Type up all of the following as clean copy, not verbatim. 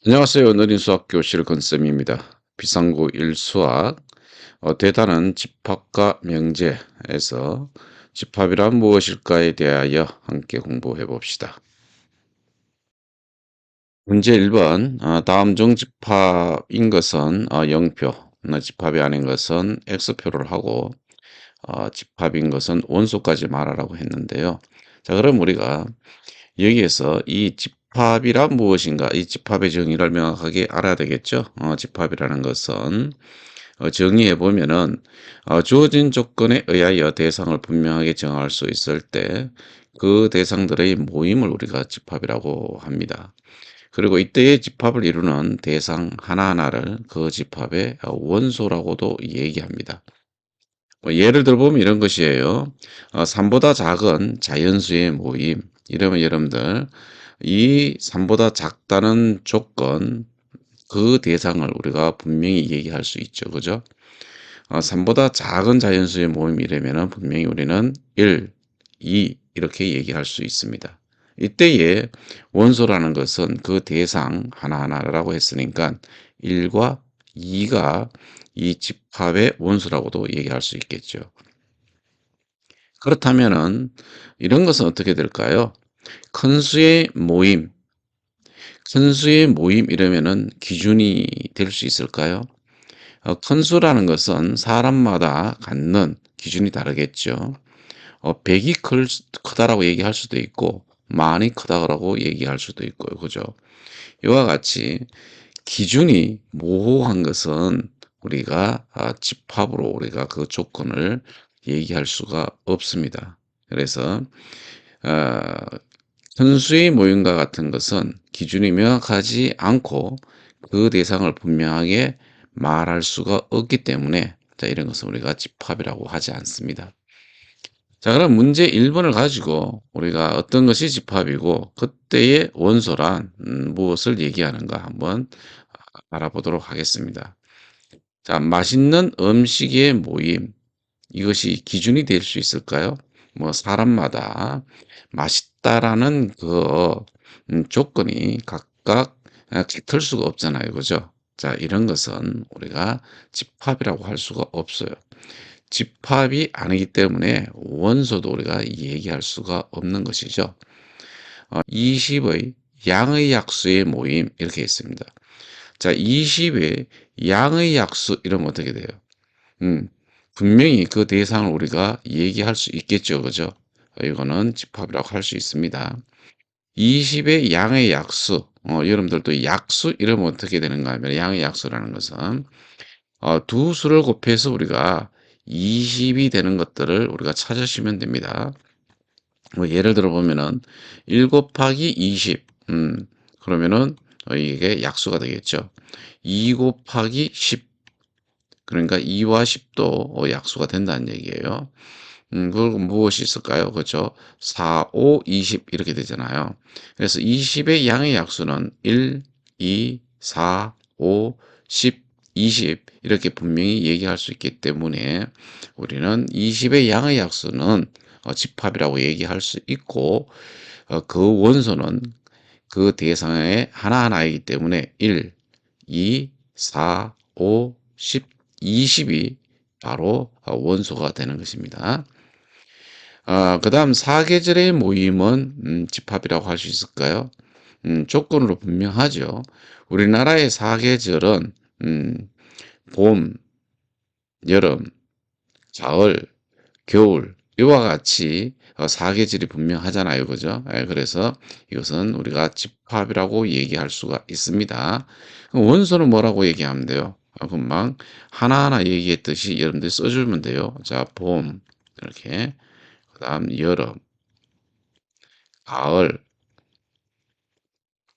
안녕하세요. 느린 수학 교실 건쌤입니다. 비상구 1수학 대단한 집합과 명제에서 집합이란 무엇일까에 대하여 함께 공부해 봅시다. 문제 1번 다음 중 집합인 것은 0표, 집합이 아닌 것은 X표를 하고 집합인 것은 원소까지 말하라고 했는데요. 자, 그럼 우리가 여기에서 이 집합이란 무엇인가? 이 집합의 정의를 명확하게 알아야 되겠죠? 집합이라는 것은 정의해 보면은 주어진 조건에 의하여 대상을 분명하게 정할 수 있을 때 그 대상들의 모임을 우리가 집합이라고 합니다. 그리고 이때의 집합을 이루는 대상 하나하나를 그 집합의 원소라고도 얘기합니다. 뭐 예를 들어 보면 이런 것이에요. 3보다 작은 자연수의 모임. 이러면 여러분들 이 3보다 작다는 조건 그 대상을 우리가 분명히 얘기할 수 있죠. 그죠? 3보다 작은 자연수의 모임이라면은 분명히 우리는 1, 2 이렇게 얘기할 수 있습니다. 이때에 원소라는 것은 그 대상 하나하나라고 했으니까 1과 2가 이 집합의 원소라고도 얘기할 수 있겠죠. 그렇다면은 이런 것은 어떻게 될까요? 큰 수의 모임, 큰 수의 모임 이러면은 기준이 될 수 있을까요? 큰 수라는 것은 사람마다 갖는 기준이 다르겠죠. 100이 크다라고 얘기할 수도 있고 많이 크다라고 얘기할 수도 있고요. 그죠? 이와 같이 기준이 모호한 것은 우리가 집합으로 우리가 그 조건을 얘기할 수가 없습니다. 그래서 어, 현수의 모임과 같은 것은 기준이 명확하지 않고 그 대상을 분명하게 말할 수가 없기 때문에 자, 이런 것은 우리가 집합이라고 하지 않습니다. 자, 그럼 문제 1번을 가지고 우리가 어떤 것이 집합이고 그때의 원소란 무엇을 얘기하는가 한번 알아보도록 하겠습니다. 자, 맛있는 음식의 모임. 이것이 기준이 될 수 있을까요? 뭐 사람마다 맛있다라는 그 조건이 각각 같을 수가 없잖아요. 그죠? 자, 이런 것은 우리가 집합이라고 할 수가 없어요. 집합이 아니기 때문에 원소도 우리가 얘기할 수가 없는 것이죠. 20의 양의 약수의 모임 이렇게 있습니다. 자, 20의 양의 약수 이러면 어떻게 돼요? 음, 분명히 그 대상을 우리가 얘기할 수 있겠죠. 그죠? 이거는 집합이라고 할 수 있습니다. 20의 양의 약수. 여러분들도 약수 이러면 어떻게 되는가 하면 양의 약수라는 것은 두 수를 곱해서 우리가 20이 되는 것들을 우리가 찾으시면 됩니다. 뭐 예를 들어 보면은 1 곱하기 20. 그러면은 이게 약수가 되겠죠. 2 곱하기 10. 그러니까 2와 10도 약수가 된다는 얘기예요. 그럼 무엇이 있을까요? 그렇죠. 4, 5, 20 이렇게 되잖아요. 그래서 20의 양의 약수는 1, 2, 4, 5, 10, 20 이렇게 분명히 얘기할 수 있기 때문에 우리는 20의 양의 약수는 집합이라고 얘기할 수 있고 그 원소는 그 대상의 하나하나이기 때문에 1, 2, 4, 5, 10, 20이 바로 원소가 되는 것입니다. 그다음 사계절의 모임은 집합이라고 할 수 있을까요? 조건으로 분명하죠. 우리나라의 사계절은 봄, 여름, 가을, 겨울 이와 같이 사계절이 분명하잖아요. 그죠? 그래서 이것은 우리가 집합이라고 얘기할 수가 있습니다. 그럼 원소는 뭐라고 얘기하면 돼요? 금방 하나하나 얘기했듯이 여러분들이 써주면 돼요. 자, 봄 이렇게 그다음 여름, 가을,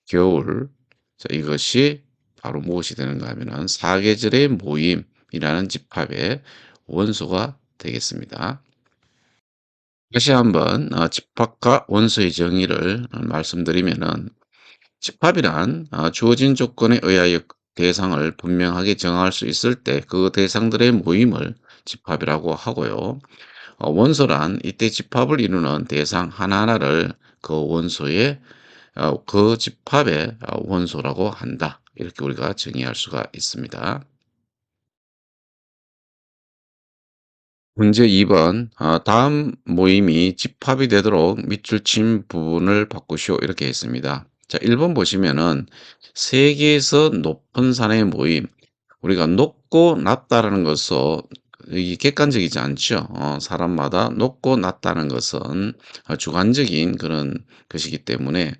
겨울. 자, 이것이 바로 무엇이 되는가 하면은 사계절의 모임이라는 집합의 원소가 되겠습니다. 다시 한번 집합과 원소의 정의를 말씀드리면은 집합이란 주어진 조건에 의하여 대상을 분명하게 정할 수 있을 때 그 대상들의 모임을 집합이라고 하고요. 원소란 이때 집합을 이루는 대상 하나하나를 그 원소의 그 집합의 원소라고 한다. 이렇게 우리가 정의할 수가 있습니다. 문제 2번 "다음 모임이 집합이 되도록 밑줄 친 부분을 바꾸시오." 이렇게 했습니다. 자, 1번 보시면은 "세계에서 높은 산의 모임." 우리가 높고 낮다라는 것은 이 객관적이지 않죠. 사람마다 높고 낮다는 것은 주관적인 그런 것이기 때문에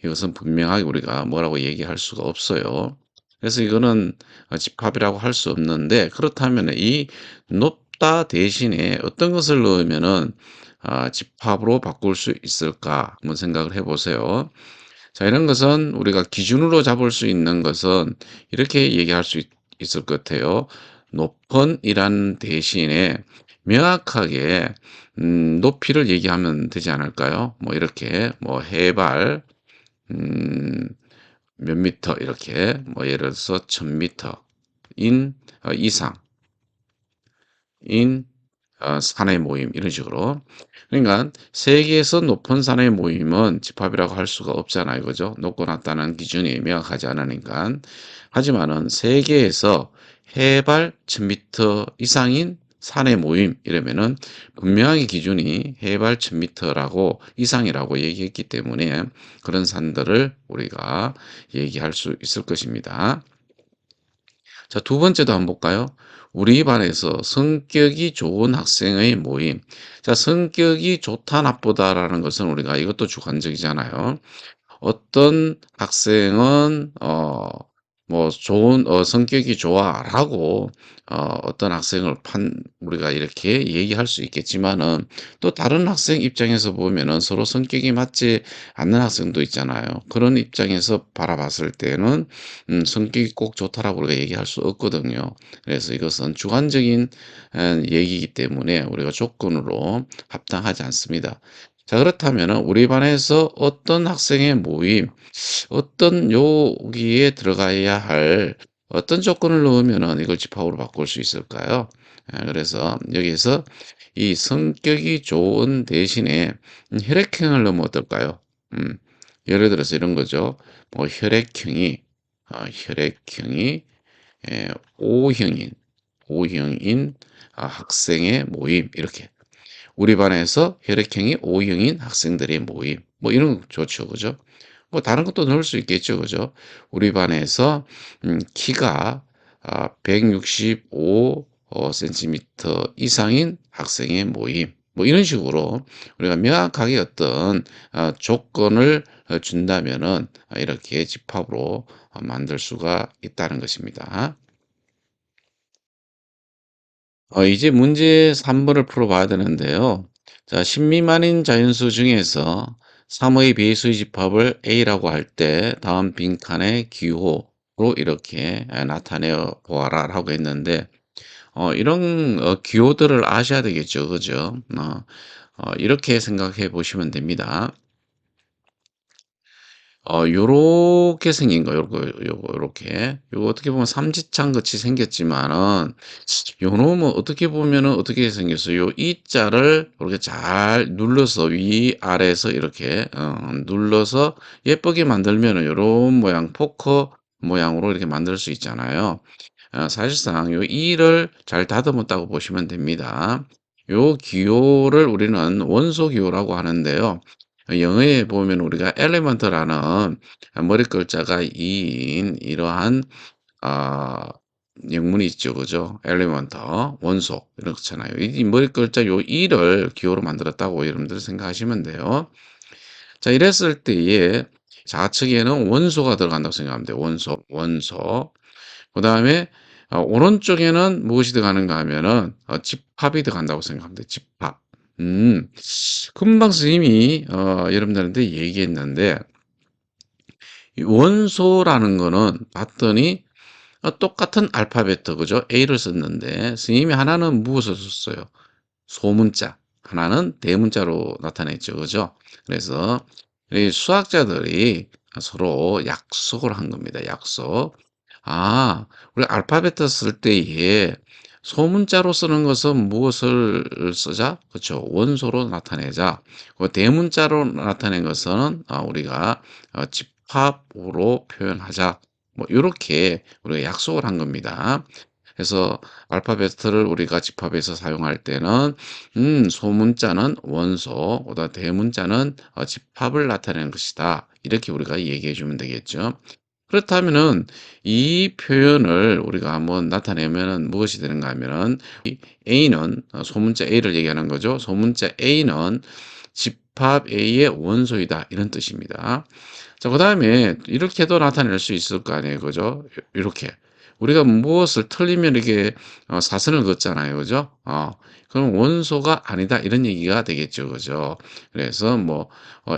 이것은 분명하게 우리가 뭐라고 얘기할 수가 없어요. 그래서 이거는 집합이라고 할 수 없는데, 그렇다면 이 높다 대신에 어떤 것을 넣으면은 집합으로 바꿀 수 있을까 한번 생각을 해 보세요. 자, 이런 것은 우리가 기준으로 잡을 수 있는 것은 이렇게 얘기할 수 있을 것 같아요. 높은이란 대신에 명확하게 높이를 얘기하면 되지 않을까요? 뭐 이렇게 뭐 해발 음 몇 미터 이렇게 뭐 예를 들어서 1000미터 인 이상 인 산의 모임 이런 식으로. 그러니까 세계에서 높은 산의 모임은 집합이라고 할 수가 없잖아요. 그죠? 높고 낮다는 기준이 명확하지 않으니까. 하지만은 세계에서 해발 1000미터 이상인 산의 모임 이러면은 분명하게 기준이 해발 1000미터라고 이상이라고 얘기했기 때문에 그런 산들을 우리가 얘기할 수 있을 것입니다. 자, 두 번째도 한번 볼까요? 우리 반에서 성격이 좋은 학생의 모임. 자, 성격이 좋다 나쁘다라는 것은 우리가 이것도 주관적이잖아요. 어떤 학생은 뭐 "좋은 성격이 좋아."라고 어떤 학생을 판 우리가 이렇게 얘기할 수 있겠지만은, 또 다른 학생 입장에서 보면은 서로 성격이 맞지 않는 학생도 있잖아요. 그런 입장에서 바라봤을 때는 성격이 꼭 좋다라고 우리가 얘기할 수 없거든요. 그래서 이것은 주관적인 얘기이기 때문에 우리가 조건으로 합당하지 않습니다. 자, 그렇다면은 우리 반에서 어떤 학생의 모임, 어떤 여기에 들어가야 할 어떤 조건을 넣으면은 이걸 집합으로 바꿀 수 있을까요? 그래서 여기에서 이 성격이 좋은 대신에 혈액형을 넣으면 어떨까요? 음 예를 들어서 이런 거죠. 뭐 혈액형이 O형인 학생의 모임 이렇게. 우리 반에서 혈액형이 O형인 학생들의 모임. 뭐 이런 거 좋죠. 그죠? 뭐 다른 것도 넣을 수 있겠죠. 그죠? 우리 반에서 키가 165 센티미터 이상인 학생의 모임. 뭐 이런 식으로 우리가 명확하게 어떤 조건을 준다면은 이렇게 집합으로 만들 수가 있다는 것입니다. 이제 문제 3 번을 풀어봐야 되는데요. 자, 10 미만인 자연수 중에서 3의 배수의 집합을 A라고 할 때 다음 빈칸의 기호로 이렇게 나타내어 보아라라고 했는데, 이런 기호들을 아셔야 되겠죠. 그죠? 이렇게 생각해 보시면 됩니다. 요렇게 생긴 거 요거 요렇게. 요거 어떻게 보면 삼지창 같이 생겼지만은 요놈은 어떻게 보면은 어떻게 생겼어요? 요 이 자를 이렇게 잘 눌러서 위아래에서 이렇게 눌러서 예쁘게 만들면은 요런 모양 포커 모양으로 이렇게 만들 수 있잖아요. 사실상 요 이를 잘 다듬었다고 보시면 됩니다. 요 기호를 우리는 원소 기호라고 하는데요. 영어에 보면 우리가 element라는 머리 글자가 2인 이러한 아 영문이 있죠. 그죠? 엘리먼트 원소 이렇잖아요. 이 머리 글자 요 이를 기호로 만들었다고 여러분들 생각하시면 돼요. 자, 이랬을 때에 좌측에는 원소가 들어간다고 생각하면 돼요. 원소. 그다음에 오른쪽에는 무엇이 들어가는가 하면은 집합이 들어간다고 생각하면 돼요. 집합. 음. 금방 선생님이 여러분들한테 얘기했는데, 이 원소라는 거는 봤더니 똑같은 알파벳 그죠? A를 썼는데 선생님이 하나는 무엇을 썼어요? 소문자, 하나는 대문자로 나타냈죠. 그죠? 그래서 이 수학자들이 서로 약속을 한 겁니다. 약속. 우리 알파벳 쓸 때에 소문자로 쓰는 것은 무엇을 쓰자? 그렇죠. 원소로 나타내자. 대문자로 나타낸 것은 우리가 집합으로 표현하자. 뭐 요렇게 우리가 약속을 한 겁니다. 그래서 알파벳을 우리가 집합해서 사용할 때는 소문자는 원소, 그다음 대문자는 집합을 나타내는 것이다. 이렇게 우리가 얘기해 주면 되겠죠. 그렇다면은 이 표현을 우리가 한번 나타내면은 무엇이 되는가 하면은 이 A는 소문자 A를 얘기하는 거죠. 소문자 A는 집합 A의 원소이다. 이런 뜻입니다. 자, 그다음에 이렇게도 나타낼 수 있을 거 아니에요. 그죠? 요렇게. 우리가 무엇을 틀리면 이렇게 사선을 긋잖아요. 그죠? 그럼 원소가 아니다. 이런 얘기가 되겠죠. 그죠? 그래서 뭐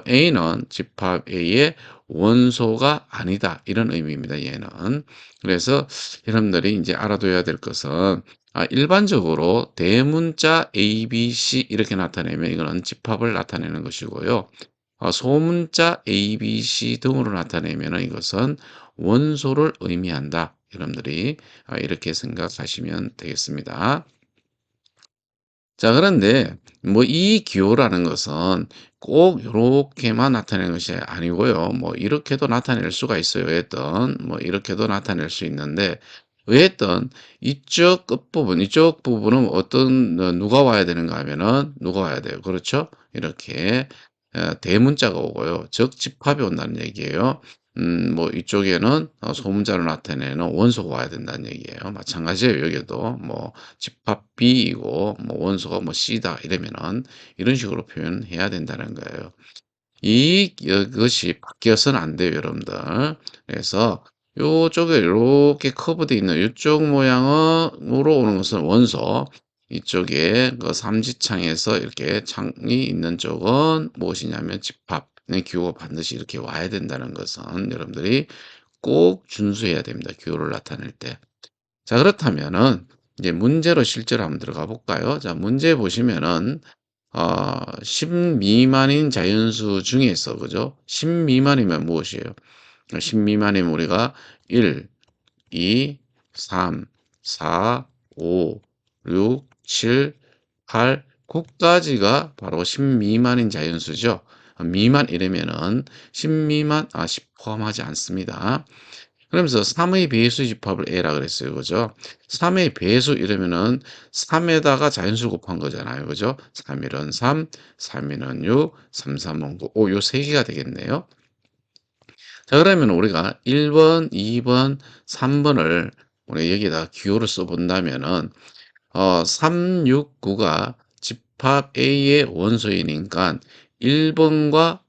A는 집합 A의 원소가 아니다. 이런 의미입니다. 얘는. 그래서 여러분들이 이제 알아둬야 될 것은 일반적으로 대문자 A, B, C 이렇게 나타내면 이거는 집합을 나타내는 것이고요. 소문자 A, B, C 등으로 나타내면 이것은 원소를 의미한다. 여러분들이 이렇게 생각하시면 되겠습니다. 자, 그런데 뭐 이 기호라는 것은 꼭 요렇게만 나타내는 것이 아니고요. 뭐 이렇게도 나타낼 수가 있어요. 어쨌든 뭐 이렇게도 나타낼 수 있는데 어쨌든 이쪽 끝부분, 이쪽 부분은 어떤 누가 와야 되는가 하면은 누가 와야 돼요. 그렇죠? 이렇게 대문자가 오고요. 즉 집합이 온다는 얘기예요. 뭐 이쪽에는 소문자로 나타내는 원소가 와야 된다는 얘기예요. 마찬가지예요. 여기도 뭐 집합 B이고 뭐 원소가 뭐 C다 이러면은 이런 식으로 표현해야 된다는 거예요. 이것이 바뀌어서는 안 돼요, 여러분들. 그래서 요쪽에 이렇게 커브되어 있는 이쪽 모양으로 오는 것은 원소, 이쪽에 그 삼지창에서 이렇게 창이 있는 쪽은 무엇이냐면 집합의 기호가 반드시 이렇게 와야 된다는 것은 여러분들이 꼭 준수해야 됩니다. 기호를 나타낼 때. 자, 그렇다면은 이제 문제로 실제로 한번 들어가 볼까요? 자, 문제 보시면은 10 미만인 자연수 중에서 그죠? 10 미만이면 무엇이에요? 10 미만이면 우리가 1, 2, 3, 4, 5, 6, 7, 8, 9까지가 바로 10 미만인 자연수죠. 미만 이러면은 10 미만 10 포함하지 않습니다. 그러면서 3의 배수 집합을 A라 그랬어요. 그죠? 3의 배수 이러면은 3에다가 자연수를 곱한 거잖아요. 그죠? 3일은 3, 3일은 6, 3, 3은 9. 요 세 개가 되겠네요. 자, 그러면 우리가 1번, 2번, 3번을 우리 여기다가 기호를 써 본다면은 3, 6, 9가 집합 A의 원소이니까 1번과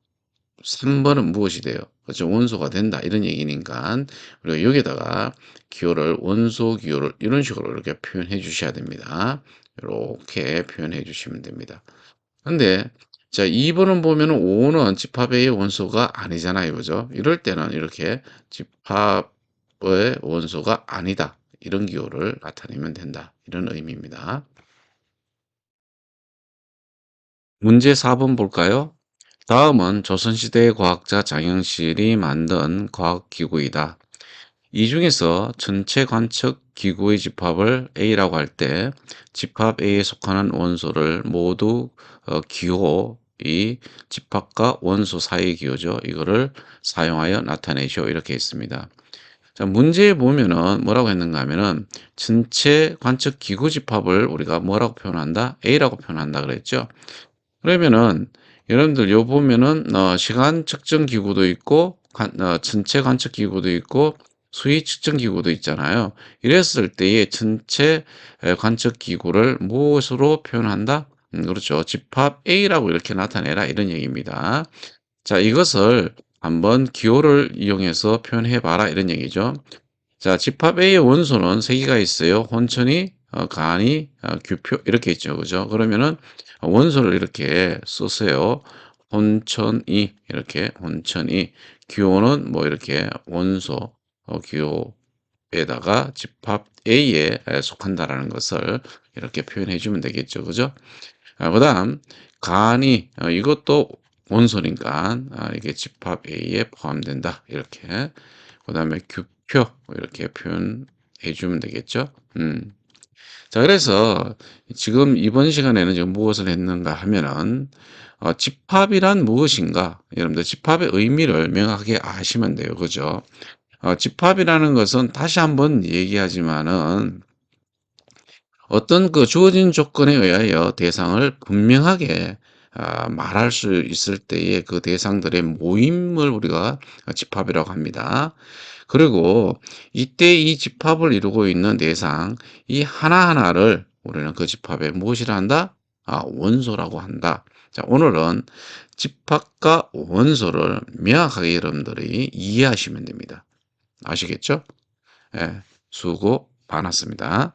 3번은 무엇이 돼요? 그렇죠. 원소가 된다. 이런 얘기니까 우리가 여기다가 기호를 원소 기호를 이런 식으로 이렇게 표현해 주셔야 됩니다. 이렇게 표현해 주시면 됩니다. 근데 자, 2번은 보면은 5는 집합의 원소가 아니잖아요. 그죠? 이럴 때는 이렇게 집합의 원소가 아니다. 이런 기호를 나타내면 된다. 이런 의미입니다. 문제 4번 볼까요? 다음은 조선시대 과학자 장영실이 만든 과학기구이다. 이 중에서 전체 관측 기구의 집합을 A라고 할 때 집합 A에 속하는 원소를 모두 기호, 이 집합과 원소 사이의 기호죠. 이거를 사용하여 나타내죠. 이렇게 있습니다. 자, 문제에 보면은 뭐라고 했는가 하면은 전체 관측 기구 집합을 우리가 뭐라고 표현한다? A라고 표현한다 그랬죠. 그러면은 여러분들 요 보면은 시간 측정 기구도 있고 전체 관측 기구도 있고 수위 측정 기구도 있잖아요. 이랬을 때의 전체 관측 기구를 무엇으로 표현한다? 그렇죠. 집합 A라고 이렇게 나타내라 이런 얘기입니다. 자, 이것을 한번 기호를 이용해서 표현해 봐라 이런 얘기죠. 자, 집합 A의 원소는 세 개가 있어요. 혼천이, 간이, 규표 이렇게 있죠. 그죠? 그러면은 원소를 이렇게 쓰세요. 혼천이 이렇게 혼천이 기호는 뭐 이렇게 원소 기호에다가 집합 A에 속한다라는 것을 이렇게 표현해 주면 되겠죠. 그죠? 그다음 간이 이것도 원소니까 이게 집합 A에 포함된다. 이렇게. 그다음에 규표 이렇게 표현해 주면 되겠죠. 자, 그래서 지금 이번 시간에는 지금 무엇을 했는가 하면은 집합이란 무엇인가? 여러분들 집합의 의미를 명확하게 아시면 돼요. 그죠? 집합이라는 것은 다시 한번 얘기하지만은 어떤 그 주어진 조건에 의하여 대상을 분명하게 말할 수 있을 때에 그 대상들의 모임을 우리가 집합이라고 합니다. 그리고 이때 이 집합을 이루고 있는 대상 이 하나하나를 우리는 그 집합에 무엇이라 한다? 원소라고 한다. 자, 오늘은 집합과 원소를 명확하게 여러분들이 이해하시면 됩니다. 아시겠죠? 예, 수고 많았습니다.